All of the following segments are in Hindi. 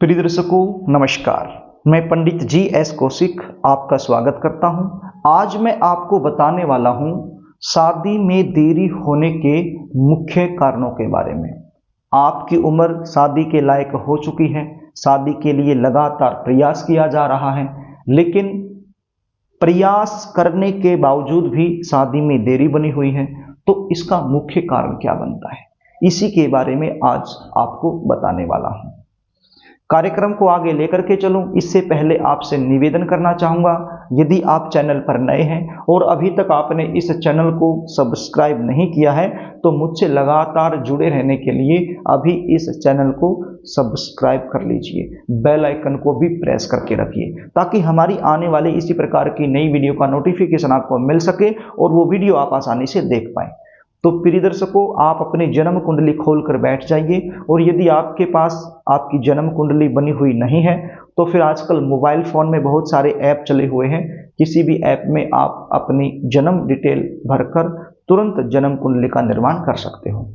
प्रिय दर्शकों नमस्कार, मैं पंडित जी एस कौशिक आपका स्वागत करता हूं। आज मैं आपको बताने वाला हूं शादी में देरी होने के मुख्य कारणों के बारे में। आपकी उम्र शादी के लायक हो चुकी है, शादी के लिए लगातार प्रयास किया जा रहा है, लेकिन प्रयास करने के बावजूद भी शादी में देरी बनी हुई है, तो इसका मुख्य कारण क्या बनता है, इसी के बारे में आज आपको बताने वाला हूं। कार्यक्रम को आगे लेकर के चलूं, इससे पहले आपसे निवेदन करना चाहूंगा, यदि आप चैनल पर नए हैं और अभी तक आपने इस चैनल को सब्सक्राइब नहीं किया है, तो मुझसे लगातार जुड़े रहने के लिए अभी इस चैनल को सब्सक्राइब कर लीजिए, बेल आइकन को भी प्रेस करके रखिए, ताकि हमारी आने वाले इसी प्रकार की नई वीडियो का नोटिफिकेशन आपको मिल सके और वो वीडियो आप आसानी से देख पाएं। तो प्रिय दर्शकों, आप अपनी जन्म कुंडली खोलकर बैठ जाइए, और यदि आपके पास आपकी जन्म कुंडली बनी हुई नहीं है, तो फिर आजकल मोबाइल फ़ोन में बहुत सारे ऐप चले हुए हैं। किसी भी ऐप में आप अपनी जन्म डिटेल भरकर तुरंत जन्म कुंडली का निर्माण कर सकते हो।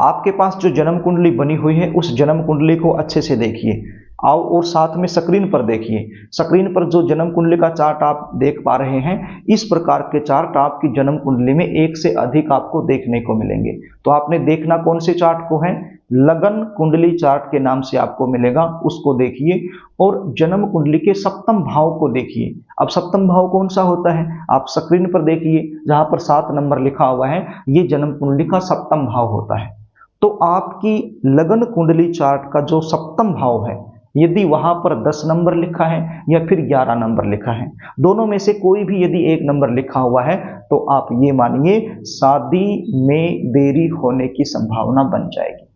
आपके पास जो जन्म कुंडली बनी हुई है, उस जन्म कुंडली को अच्छे से देखिए आओ, और साथ में स्क्रीन पर देखिए। स्क्रीन पर जो जन्म कुंडली का चार्ट आप देख पा रहे हैं, इस प्रकार के चार्ट आपकी जन्म कुंडली में एक से अधिक आपको देखने को मिलेंगे। तो आपने देखना कौन से चार्ट को है, लगन कुंडली चार्ट के नाम से आपको मिलेगा, उसको देखिए और जन्म कुंडली के सप्तम भाव को देखिए। अब सप्तम भाव कौन सा होता है, आप स्क्रीन पर देखिए, जहां पर 7 नंबर लिखा हुआ है, ये जन्म कुंडली का सप्तम भाव होता है। तो आपकी लगन कुंडली चार्ट का जो सप्तम भाव है, यदि वहां पर 10 नंबर लिखा है या फिर 11 नंबर लिखा है, दोनों में से कोई भी यदि एक नंबर लिखा हुआ है, तो आप ये मानिए शादी में देरी होने की संभावना बन जाएगी।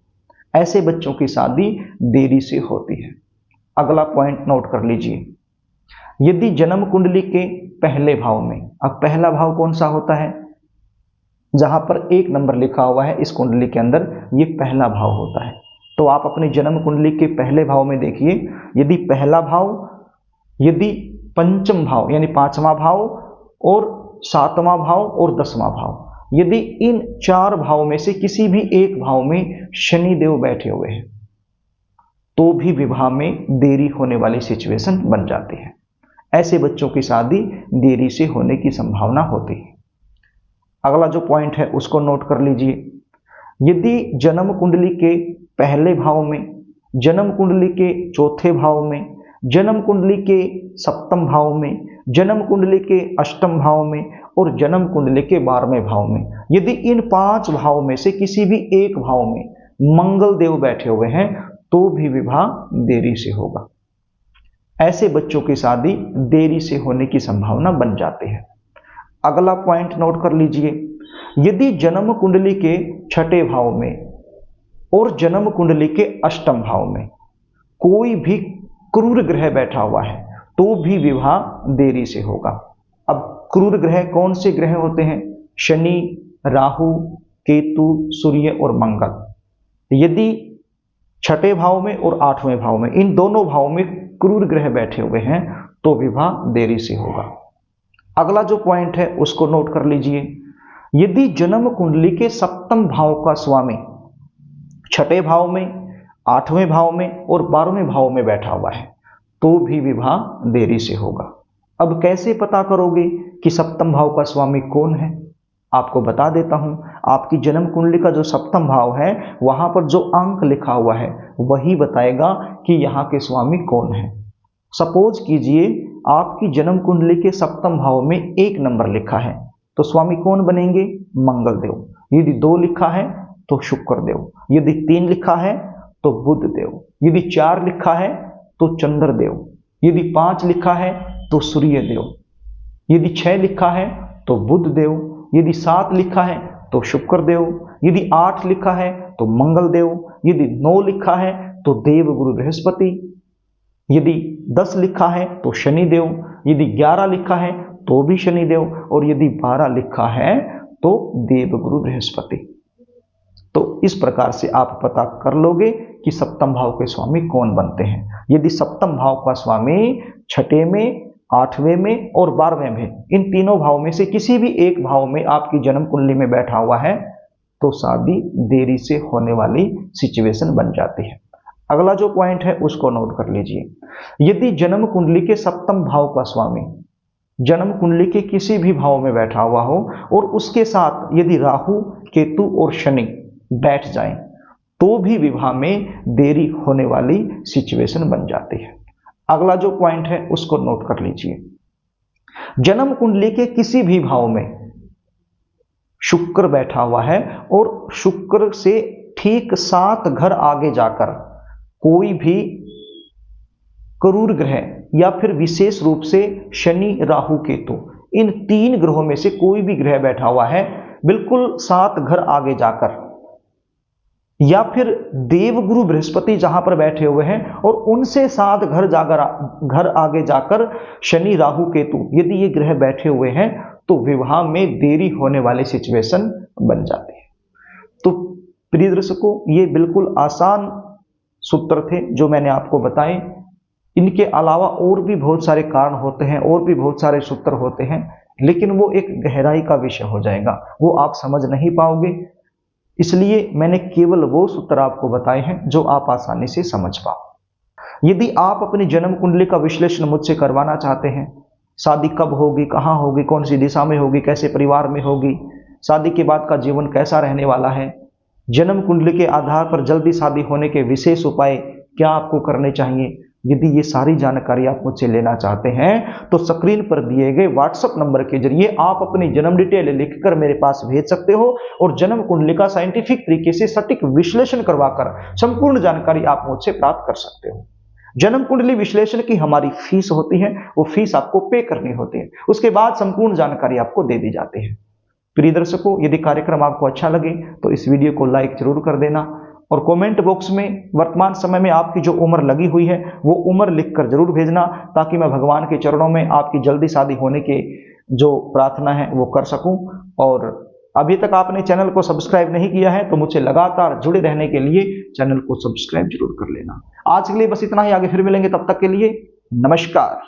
ऐसे बच्चों की शादी देरी से होती है। अगला पॉइंट नोट कर लीजिए, यदि जन्म कुंडली के पहले भाव में, अब पहला भाव कौन सा होता है, जहां पर 1 नंबर लिखा हुआ है, इस कुंडली के अंदर ये पहला भाव होता है। तो आप अपनी जन्म कुंडली के पहले भाव में देखिए, यदि पहला भाव, यदि पंचम भाव यानी 5वां भाव और 7वां भाव और 10वां भाव, यदि इन 4 भाव में से किसी भी एक भाव में शनि देव बैठे हुए हैं, तो भी विवाह में देरी होने वाली सिचुएशन बन जाती है। ऐसे बच्चों की शादी देरी से होने की संभावना होती है। अगला जो पॉइंट है उसको नोट कर लीजिए, यदि जन्म कुंडली के पहले भाव में, जन्म कुंडली के चौथे भाव में, जन्म कुंडली के सप्तम भाव में, जन्म कुंडली के अष्टम भाव में और जन्म कुंडली के 12वें भाव में, यदि इन 5 भाव में से किसी भी एक भाव में मंगल देव बैठे हुए हैं, तो भी विवाह देरी से होगा। ऐसे बच्चों की शादी देरी से होने की संभावना बन जाती है। अगला पॉइंट नोट कर लीजिए, यदि जन्म कुंडली के 6ठे भाव में और जन्म कुंडली के अष्टम भाव में कोई भी क्रूर ग्रह बैठा हुआ है, तो भी विवाह देरी से होगा। अब क्रूर ग्रह कौन से ग्रह होते हैं, शनि, राहु, केतु, सूर्य और मंगल। यदि 6ठे भाव में और 8वें भाव में, इन दोनों भाव में क्रूर ग्रह बैठे हुए हैं, तो विवाह देरी से होगा। अगला जो पॉइंट है उसको नोट कर लीजिए, यदि जन्म कुंडली के सप्तम भाव का स्वामी 6ठे भाव में, 8वें भाव में और 12वें भाव में बैठा हुआ है, तो भी विवाह देरी से होगा। अब कैसे पता करोगे कि सप्तम भाव का स्वामी कौन है, आपको बता देता हूं। आपकी जन्म कुंडली का जो सप्तम भाव है, वहां पर जो अंक लिखा हुआ है, वही बताएगा कि यहाँ के स्वामी कौन है। सपोज कीजिए आपकी जन्म कुंडली के सप्तम भाव में 1 नंबर लिखा है, तो स्वामी कौन बनेंगे, मंगल देव। यदि 2 लिखा है तो शुक्र देव, यदि 3 लिखा है तो बुध देव, यदि 4 लिखा है तो चंद्र देव, यदि 5 लिखा है तो सूर्य देव, यदि 6 लिखा है तो बुध देव, यदि 7 लिखा है तो शुक्र देव, यदि 8 लिखा है तो मंगल देव, यदि 9 लिखा है तो देव गुरु बृहस्पति, यदि 10 लिखा है तो शनि देव, यदि 11 लिखा है तो भी शनि देव, और यदि 12 लिखा है तो देव गुरु बृहस्पति। तो इस प्रकार से आप पता कर लोगे कि सप्तम भाव के स्वामी कौन बनते हैं। यदि सप्तम भाव का स्वामी 6ठे में, 8वें में और 12वें में, इन तीनों भाव में से किसी भी एक भाव में आपकी जन्म कुंडली में बैठा हुआ है, तो शादी देरी से होने वाली सिचुएशन बन जाती है। अगला जो पॉइंट है उसको नोट कर लीजिए। यदि जन्म कुंडली के सप्तम भाव का स्वामी जन्म कुंडली के किसी भी भाव में बैठा हुआ हो और उसके साथ यदि राहु, केतु और शनि बैठ जाएं, तो भी विवाह में देरी होने वाली सिचुएशन बन जाती है। अगला जो पॉइंट है उसको नोट कर लीजिए। जन्म कुंडली के किसी भी भाव में शुक्र बैठा हुआ है और शुक्र से ठीक 7 घर आगे जाकर कोई भी क्रूर ग्रह या फिर विशेष रूप से शनि, राहु, केतु, इन 3 ग्रहों में से कोई भी ग्रह बैठा हुआ है बिल्कुल 7 घर आगे जाकर, या फिर देवगुरु बृहस्पति जहां पर बैठे हुए हैं और उनसे 7 घर आगे जाकर शनि, राहु, केतु, यदि ये ग्रह बैठे हुए हैं तो विवाह में देरी होने वाली सिचुएशन बन जाती है। तो प्रिय दर्शकों, ये बिल्कुल आसान सूत्र थे जो मैंने आपको बताए। इनके अलावा और भी बहुत सारे कारण होते हैं, और भी बहुत सारे सूत्र होते हैं, लेकिन वो एक गहराई का विषय हो जाएगा, वो आप समझ नहीं पाओगे। इसलिए मैंने केवल वो सूत्र आपको बताए हैं जो आप आसानी से समझ पाओ। यदि आप अपनी जन्म कुंडली का विश्लेषण मुझसे करवाना चाहते हैं, शादी कब होगी, कहाँ होगी, कौन सी दिशा में होगी, कैसे परिवार में होगी, शादी के बाद का जीवन कैसा रहने वाला है, जन्म कुंडली के आधार पर जल्दी शादी होने के विशेष उपाय क्या आपको करने चाहिए, यदि ये सारी जानकारी आप मुझसे लेना चाहते हैं तो स्क्रीन पर दिए गए व्हाट्सएप नंबर के जरिए आप अपनी जन्म डिटेल लिखकर मेरे पास भेज सकते हो और जन्म कुंडली का साइंटिफिक तरीके से सटीक विश्लेषण करवाकर संपूर्ण जानकारी आप मुझसे प्राप्त कर सकते हो। जन्म कुंडली विश्लेषण की हमारी फीस होती है, वो फीस आपको पे करनी होती है, उसके बाद संपूर्ण जानकारी आपको दे दी जाती है। प्रिय दर्शकों, यदि कार्यक्रम आपको अच्छा लगे तो इस वीडियो को लाइक जरूर कर देना और कमेंट बॉक्स में वर्तमान समय में आपकी जो उम्र लगी हुई है वो उम्र लिखकर जरूर भेजना, ताकि मैं भगवान के चरणों में आपकी जल्दी शादी होने की जो प्रार्थना है वो कर सकूं। और अभी तक आपने चैनल को सब्सक्राइब नहीं किया है तो मुझसे लगातार जुड़े रहने के लिए चैनल को सब्सक्राइब जरूर कर लेना। आज के लिए बस इतना ही, आगे फिर मिलेंगे, तब तक के लिए नमस्कार।